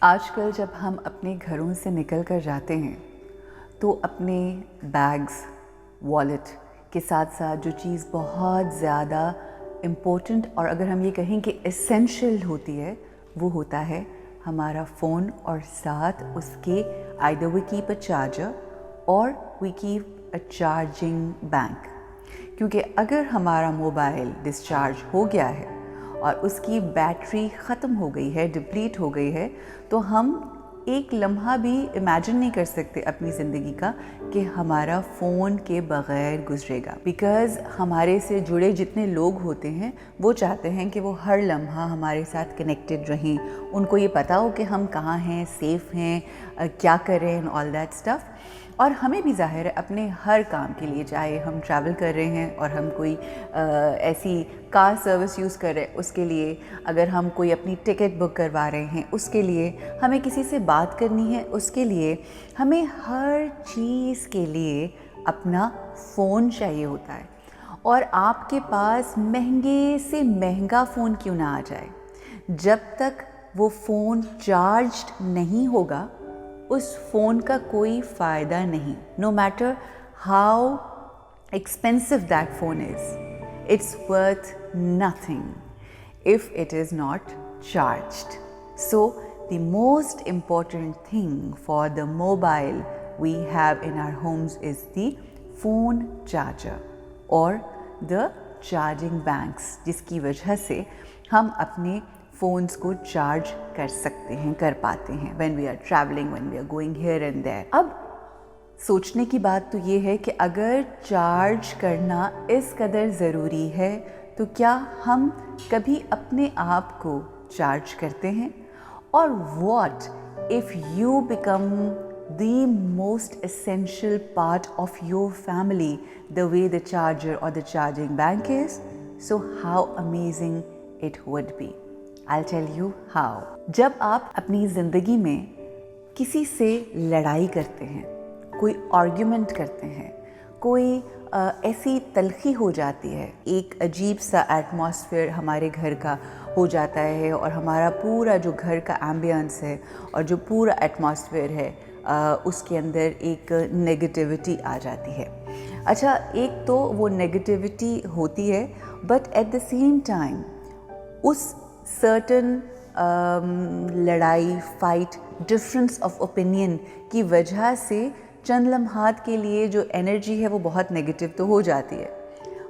آج کل جب ہم اپنے گھروں سے نکل کر جاتے ہیں تو اپنے بیگز، والیٹ کے ساتھ ساتھ جو چیز بہت زیادہ امپورٹنٹ اور اگر ہم یہ کہیں کہ اسینشیل ہوتی ہے وہ ہوتا ہے ہمارا فون، اور ساتھ اس کے either we keep a charger اور we keep a charging bank. کیونکہ اگر ہمارا موبائل ڈسچارج ہو گیا ہے اور اس کی بیٹری ختم ہو گئی ہے، ڈپلیٹ ہو گئی ہے، تو ہم ایک لمحہ بھی امیجن نہیں کر سکتے اپنی زندگی کا کہ ہمارا فون کے بغیر گزرے گا. بیکاز ہمارے سے جڑے جتنے لوگ ہوتے ہیں وہ چاہتے ہیں کہ وہ ہر لمحہ ہمارے ساتھ کنیکٹڈ رہیں، ان کو یہ پتا ہو کہ ہم کہاں ہیں، سیف ہیں، کیا کریں اینڈ آل دیٹ اسٹف. اور ہمیں بھی ظاہر ہے اپنے ہر کام کے لیے، چاہے ہم ٹریول کر رہے ہیں اور ہم کوئی ایسی کار سروس یوز کر رہے ہیں اس کے لیے، اگر ہم کوئی اپنی ٹکٹ بک کروا رہے ہیں اس کے لیے، ہمیں کسی سے بات کرنی ہے اس کے لیے، ہمیں ہر چیز کے لیے اپنا فون چاہیے ہوتا ہے. اور آپ کے پاس مہنگے سے مہنگا فون کیوں نہ آ جائے، جب تک وہ فون چارجڈ نہیں ہوگا اس فون کا کوئی فائدہ نہیں. No matter how expensive that phone is, it's worth nothing if it is not charged. So the most important thing for the mobile we have in our homes is the phone charger or the charging banks، جس کی وجہ سے ہم اپنے phones کو charge کر سکتے ہیں، کر پاتے ہیں when we are traveling, when we are going here and there. اب سوچنے کی بات تو یہ ہے کہ اگر چارج کرنا اس قدر ضروری ہے تو کیا ہم کبھی اپنے آپ کو چارج کرتے ہیں؟ اور what if you become the most essential part of your family the way the charger اور the charging bank is? So how amazing it would be. I'll tell you how. جب آپ اپنی زندگی میں کسی سے لڑائی کرتے ہیں، کوئی آرگیومنٹ کرتے ہیں، کوئی ایسی تلخی ہو جاتی ہے، ایک عجیب سا ایٹماسفیئر ہمارے گھر کا ہو جاتا ہے اور ہمارا پورا جو گھر کا ایمبینس ہے اور جو پورا ایٹماسفیئر ہے اس کے اندر ایک نیگیٹیوٹی آ جاتی ہے. اچھا، ایک تو وہ نیگیٹیوٹی ہوتی ہے، but at the same time اس سرٹن لڑائی، فائٹ، ڈفرینس آف اوپینین کی وجہ سے چند لمحات کے لیے جو انرجی ہے وہ بہت نیگیٹو تو ہو جاتی ہے،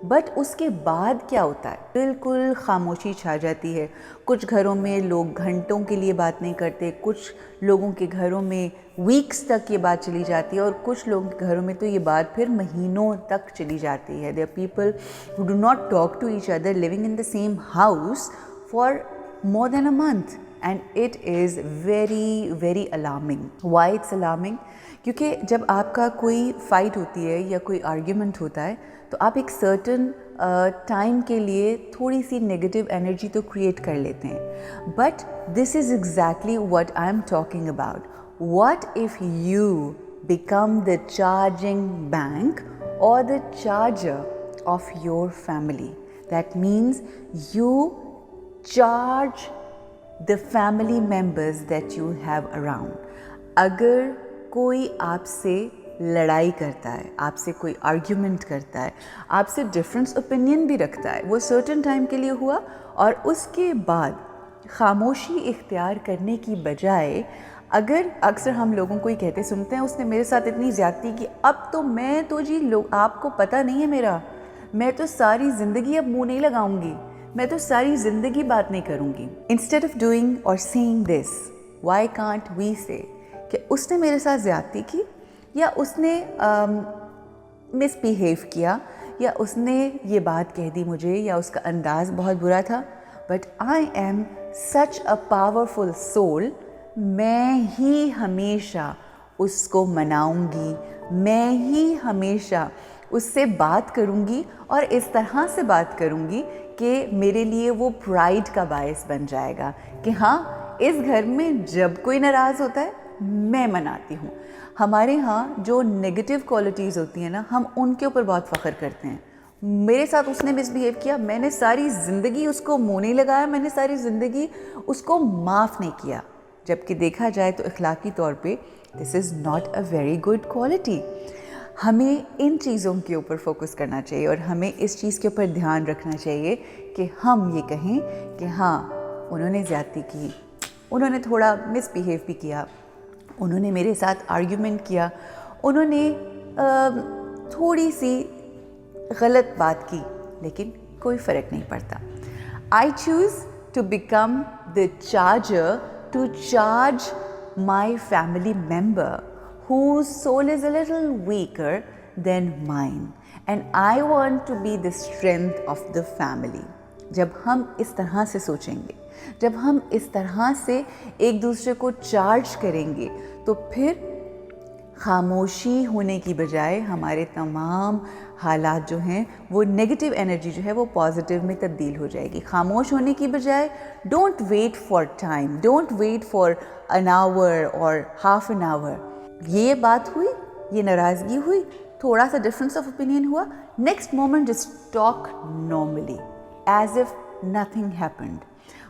بٹ اس کے بعد کیا ہوتا ہے؟ بالکل خاموشی چھا جاتی ہے. کچھ گھروں میں لوگ گھنٹوں کے لیے بات نہیں کرتے، کچھ لوگوں کے گھروں میں ویکس تک یہ بات چلی جاتی ہے، اور کچھ لوگوں کے گھروں میں تو یہ بات پھر مہینوں تک چلی جاتی ہے. There are people who do not talk to each other living in the same house for more than a month, and it is very very alarming. Why it's alarming? کیونکہ جب آپ کا کوئی فائٹ ہوتی ہے یا کوئی آرگیومنٹ ہوتا ہے تو آپ ایک سرٹن ٹائم کے لیے تھوڑی سی نیگیٹو انرجی تو کریٹ کر لیتے ہیں، but this is exactly what I am talking about. What if you become the charging bank اور the charger of your family? That means you charge the family members that you have around. اگر کوئی آپ سے لڑائی کرتا ہے، آپ سے کوئی آرگیومنٹ کرتا ہے، آپ سے ڈفرینس اوپینین بھی رکھتا ہے، وہ سرٹن ٹائم کے لیے ہوا اور اس کے بعد خاموشی اختیار کرنے کی بجائے، اگر اکثر ہم لوگوں کو ہی کہتے سنتے ہیں اس نے میرے ساتھ اتنی زیادتی کی، اب تو میں تو جی آپ کو پتہ نہیں ہے میرا، میں تو ساری زندگی اب منہ نہیں لگاؤں گی، میں تو ساری زندگی بات نہیں کروں گی. انسٹیڈ آف ڈوئنگ اور seeing this, why can't we say کہ اس نے میرے ساتھ زیادتی کی، یا اس نے مس بیہیو کیا، یا اس نے یہ بات کہہ دی مجھے، یا اس کا انداز بہت برا تھا، but I am such a powerful civil, میں ہی ہمیشہ اس کو مناؤں گی، میں ہی ہمیشہ اس سے بات کروں گی، اور اس طرح سے بات کروں گی کہ میرے لیے وہ پرائڈ کا باعث بن جائے گا کہ ہاں اس گھر میں جب کوئی ناراض ہوتا ہے میں مناتی ہوں. ہمارے ہاں جو نیگیٹو کوالٹیز ہوتی ہیں نا، ہم ان کے اوپر بہت فخر کرتے ہیں. میرے ساتھ اس نے مس بیہیو کیا، میں نے ساری زندگی اس کو منہ نہیں لگایا، میں نے ساری زندگی اس کو معاف نہیں کیا. جبکہ دیکھا جائے تو اخلاقی طور پہ this is not a very good quality. ہمیں ان چیزوں کے اوپر فوکس کرنا چاہیے اور ہمیں اس چیز کے اوپر دھیان رکھنا چاہیے کہ ہم یہ کہیں کہ ہاں انہوں نے زیادتی کی, انہوں نے تھوڑا مس بیہیو بھی کیا, انہوں نے میرے ساتھ آرگیومنٹ کیا, انہوں نے تھوڑی سی غلط بات کی, لیکن کوئی فرق نہیں پڑتا. I choose to become the charger to charge my family member whose soul is a little weaker than mine, and I want to be the strength of the family. جب ہم اس طرح سے سوچیں گے, جب ہم اس طرح سے ایک دوسرے کو چارج کریں گے, تو پھر خاموشی ہونے کی بجائے ہمارے تمام حالات جو ہیں وہ نگیٹو انرجی جو ہے وہ پازیٹیو میں تبدیل ہو جائے گی. خاموش ہونے کی بجائے don't wait for time, don't wait for an hour اور half an hour. یہ بات ہوئی, یہ ناراضگی ہوئی, تھوڑا سا ڈفرینس آف اوپینین ہوا, next moment just talk normally as if nothing happened.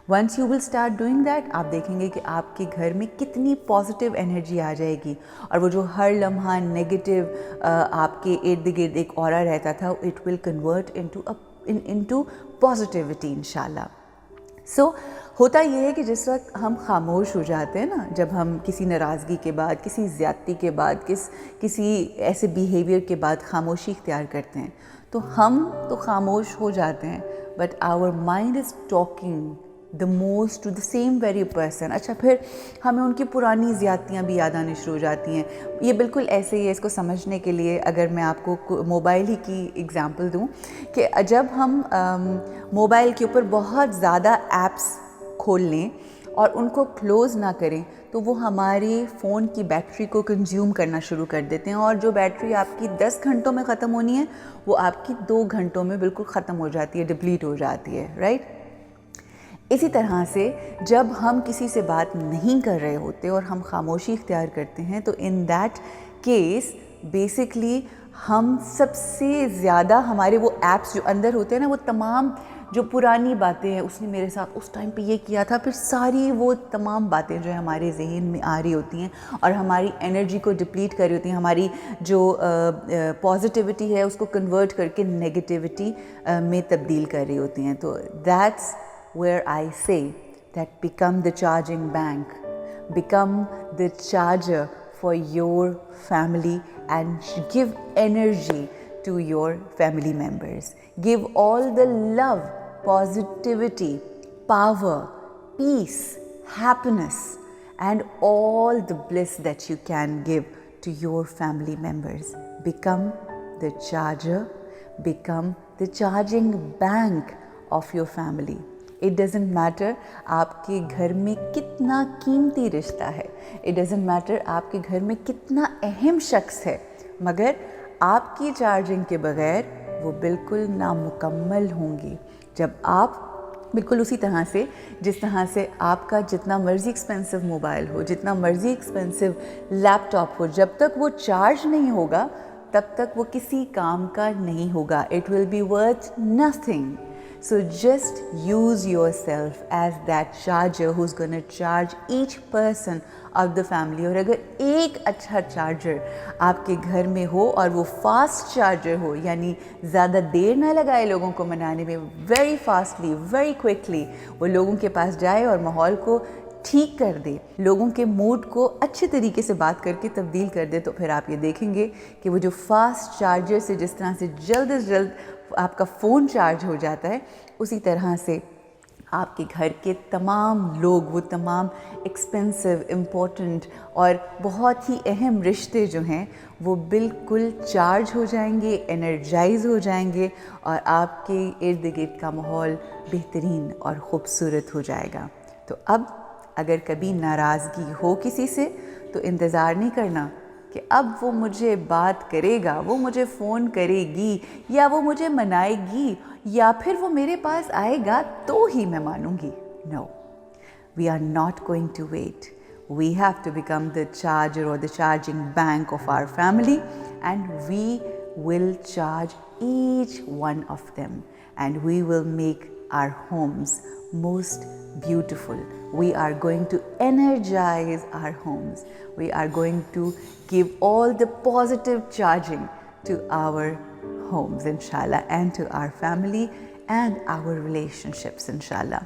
Once you will start doing that, آپ دیکھیں گے کہ آپ کے گھر میں کتنی پازیٹیو انرجی آ جائے گی, اور وہ جو ہر لمحہ نیگیٹو آپ کے ارد گرد ایک اورا رہتا تھا, it will convert into positivity انشاءاللہ. سو ہوتا یہ ہے کہ جس وقت ہم خاموش ہو جاتے ہیں نا, جب ہم کسی ناراضگی کے بعد, کسی زیادتی کے بعد, کسی ایسے بیہیویئر کے بعد خاموشی اختیار کرتے ہیں, تو ہم تو خاموش ہو جاتے ہیں, but our mind is talking the most to the same very person. اچھا, پھر ہمیں ان کی پرانی زیادتیاں بھی یاد آنے شروع ہو جاتی ہیں. یہ بالکل ایسے ہی ہے, اس کو سمجھنے کے لیے اگر میں آپ کو موبائل ہی کی اگزامپل دوں, کہ جب ہم موبائل کے اوپر بہت زیادہ ایپس کھول لیں اور ان کو کلوز نہ کریں, تو وہ ہماری فون کی بیٹری کو کنزیوم کرنا شروع کر دیتے ہیں, اور جو بیٹری آپ کی 10 گھنٹوں میں ختم ہونی ہے وہ آپ کی 2 گھنٹوں میں بالکل ختم ہو جاتی ہے, ڈپلیٹ ہو جاتی ہے, رائٹ. اسی طرح سے جب ہم کسی سے بات نہیں کر رہے ہوتے اور ہم خاموشی اختیار کرتے ہیں, تو ان دیٹ کیس بیسکلی ہم سب سے زیادہ ہمارے وہ ایپس جو اندر ہوتے ہیں نا, وہ تمام جو پرانی باتیں ہیں, اس نے میرے ساتھ اس ٹائم پہ یہ کیا تھا, پھر ساری وہ تمام باتیں جو ہمارے ذہن میں آ رہی ہوتی ہیں اور ہماری انرجی کو ڈپلیٹ کر رہی ہوتی ہیں, ہماری جو پازیٹیوٹی ہے اس کو کنورٹ کر کے نیگیٹیوٹی میں تبدیل کر رہی ہوتی ہیں. تو that's where I say that become the charging bank, become the charger for your family and give energy to your family members. Give all the love, positivity, power, peace, happiness and all the bliss that you can give to your family members. Become the charger, become the charging bank of your family. It doesn't matter آپ کے گھر میں کتنا قیمتی رشتہ ہے, it doesn't matter آپ کے گھر میں کتنا اہم شخص ہے, مگر آپ کی چارجنگ کے بغیر وہ بالکل نامکمل ہوں گی. جب آپ بالکل اسی طرح سے جس طرح سے آپ کا جتنا مرضی ایکسپینسو موبائل ہو, جتنا مرضی ایکسپینسو لیپ ٹاپ ہو, جب تک وہ چارج نہیں ہوگا تب تک وہ کسی کام کا نہیں ہوگا. It will be worth nothing. So just use yourself as that charger who's going to charge each person of the family. اور اگر ایک اچھا چارجر آپ کے گھر میں ہو اور وہ فاسٹ چارجر ہو, یعنی زیادہ دیر نہ لگائے لوگوں کو منانے میں, ویری فاسٹلی, ویری کوئکلی وہ لوگوں کے پاس جائے اور ماحول کو ٹھیک کر دے, لوگوں کے موڈ کو اچھے طریقے سے بات کر کے تبدیل کر دے, تو پھر آپ یہ دیکھیں گے کہ وہ جو فاسٹ چارجر سے جس طرح سے جلد از جلد آپ کا فون چارج ہو جاتا ہے, اسی طرح سے آپ کے گھر کے تمام لوگ, وہ تمام ایکسپینسو, امپورٹنٹ اور بہت ہی اہم رشتے جو ہیں وہ بالکل چارج ہو جائیں گے, انرجائز ہو جائیں گے, اور آپ کے ارد گرد کا ماحول بہترین اور خوبصورت ہو جائے گا. تو اب اگر کبھی ناراضگی ہو کسی سے, تو انتظار نہیں کرنا کہ اب وہ مجھے بات کرے گا, وہ مجھے فون کرے گی, یا وہ مجھے منائے گی, یا پھر وہ میرے پاس آئے گا تو ہی میں مانوں گی. No, we are not going to wait. We have to become the charger or the charging bank of our family, and we will charge each one of them, and we will make our homes most beautiful. We are going to energize our homes. We are going to give all the positive charging to our homes, inshallah, and to our family and our relationships, inshallah.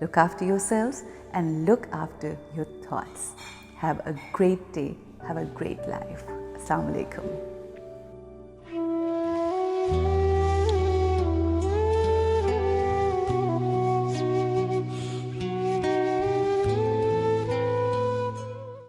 Look after yourselves and look after your thoughts. Have a great day. Have a great life. Assalamu alaikum.